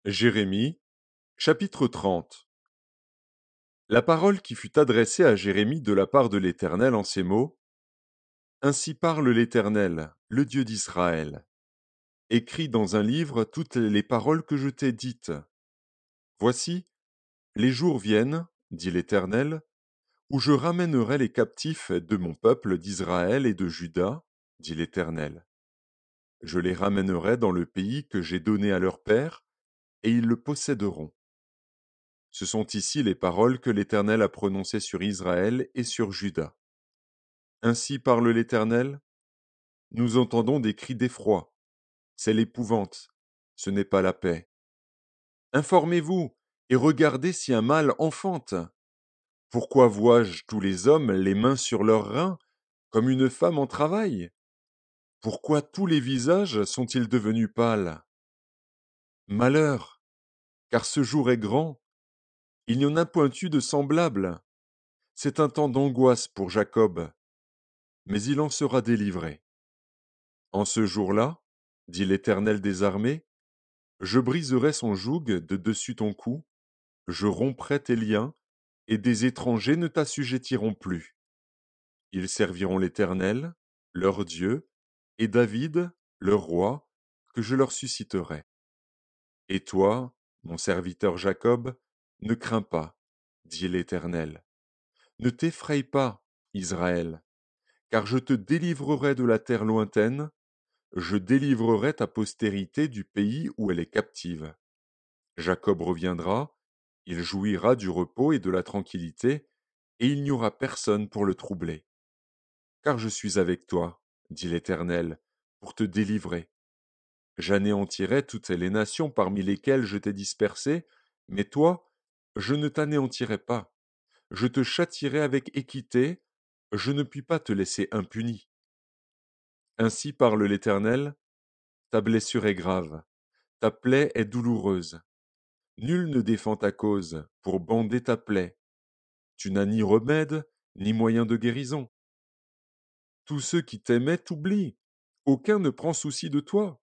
Jérémie, chapitre 30. La parole qui fut adressée à Jérémie de la part de l'Éternel en ces mots: Ainsi parle l'Éternel, le Dieu d'Israël. Écris dans un livre toutes les paroles que je t'ai dites. Voici, les jours viennent, dit l'Éternel, où je ramènerai les captifs de mon peuple d'Israël et de Juda, dit l'Éternel. Je les ramènerai dans le pays que j'ai donné à leurs pères, et ils le posséderont. Ce sont ici les paroles que l'Éternel a prononcées sur Israël et sur Juda. Ainsi parle l'Éternel: Nous entendons des cris d'effroi. C'est l'épouvante, ce n'est pas la paix. Informez-vous et regardez si un mal enfante. Pourquoi vois-je tous les hommes les mains sur leurs reins, comme une femme en travail? Pourquoi tous les visages sont-ils devenus pâles? Malheur, car ce jour est grand, il n'y en a point eu de semblable. C'est un temps d'angoisse pour Jacob, mais il en sera délivré. En ce jour-là, dit l'Éternel des armées, je briserai son joug de dessus ton cou, je romprai tes liens, et des étrangers ne t'assujettiront plus. Ils serviront l'Éternel, leur Dieu, et David, leur roi, que je leur susciterai. Et toi, mon serviteur Jacob, ne crains pas, dit l'Éternel. Ne t'effraie pas, Israël, car je te délivrerai de la terre lointaine, je délivrerai ta postérité du pays où elle est captive. Jacob reviendra, il jouira du repos et de la tranquillité, et il n'y aura personne pour le troubler. Car je suis avec toi, dit l'Éternel, pour te délivrer. J'anéantirai toutes les nations parmi lesquelles je t'ai dispersé, mais toi, je ne t'anéantirai pas. Je te châtierai avec équité, je ne puis pas te laisser impuni. Ainsi parle l'Éternel: ta blessure est grave, ta plaie est douloureuse. Nul ne défend ta cause pour bander ta plaie. Tu n'as ni remède, ni moyen de guérison. Tous ceux qui t'aimaient t'oublient. Aucun ne prend souci de toi.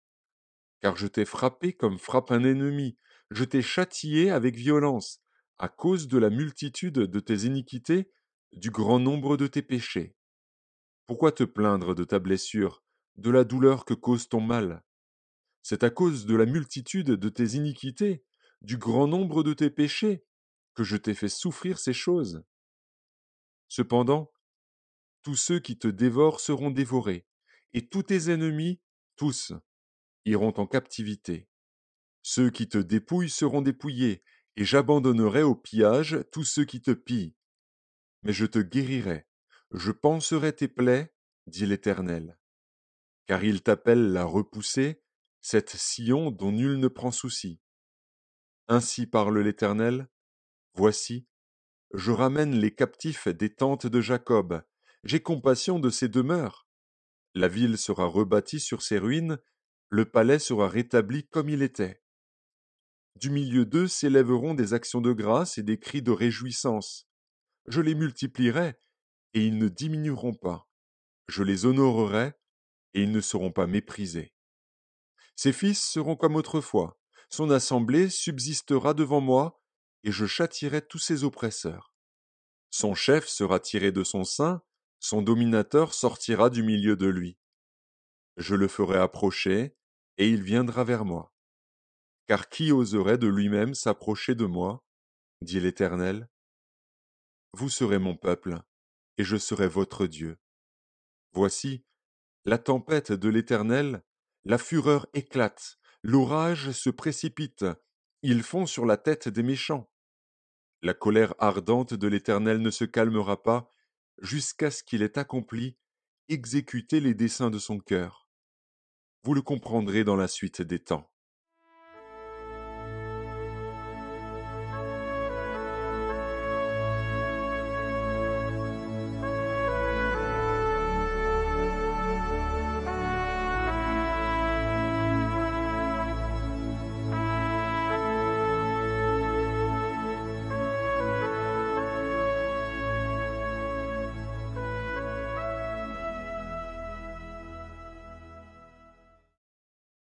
Car je t'ai frappé comme frappe un ennemi. Je t'ai châtié avec violence, à cause de la multitude de tes iniquités, du grand nombre de tes péchés. Pourquoi te plaindre de ta blessure, de la douleur que cause ton mal? C'est à cause de la multitude de tes iniquités, du grand nombre de tes péchés, que je t'ai fait souffrir ces choses. Cependant, tous ceux qui te dévorent seront dévorés, et tous tes ennemis, tous, iront en captivité. Ceux qui te dépouillent seront dépouillés, et j'abandonnerai au pillage tous ceux qui te pillent. Mais je te guérirai, je panserai tes plaies, dit l'Éternel. Car il t'appelle la repoussée, cette Sion dont nul ne prend souci. Ainsi parle l'Éternel: Voici, je ramène les captifs des tentes de Jacob, j'ai compassion de ses demeures. La ville sera rebâtie sur ses ruines, le palais sera rétabli comme il était. Du milieu d'eux s'élèveront des actions de grâce et des cris de réjouissance. Je les multiplierai, et ils ne diminueront pas. Je les honorerai, et ils ne seront pas méprisés. Ses fils seront comme autrefois. Son assemblée subsistera devant moi, et je châtierai tous ses oppresseurs. Son chef sera tiré de son sein, son dominateur sortira du milieu de lui. Je le ferai approcher, et il viendra vers moi. Car qui oserait de lui-même s'approcher de moi, dit l'Éternel? Vous serez mon peuple, et je serai votre Dieu. Voici, la tempête de l'Éternel, la fureur éclate, l'orage se précipite, ils fond sur la tête des méchants. La colère ardente de l'Éternel ne se calmera pas, jusqu'à ce qu'il ait accompli, exécuté les desseins de son cœur. Vous le comprendrez dans la suite des temps.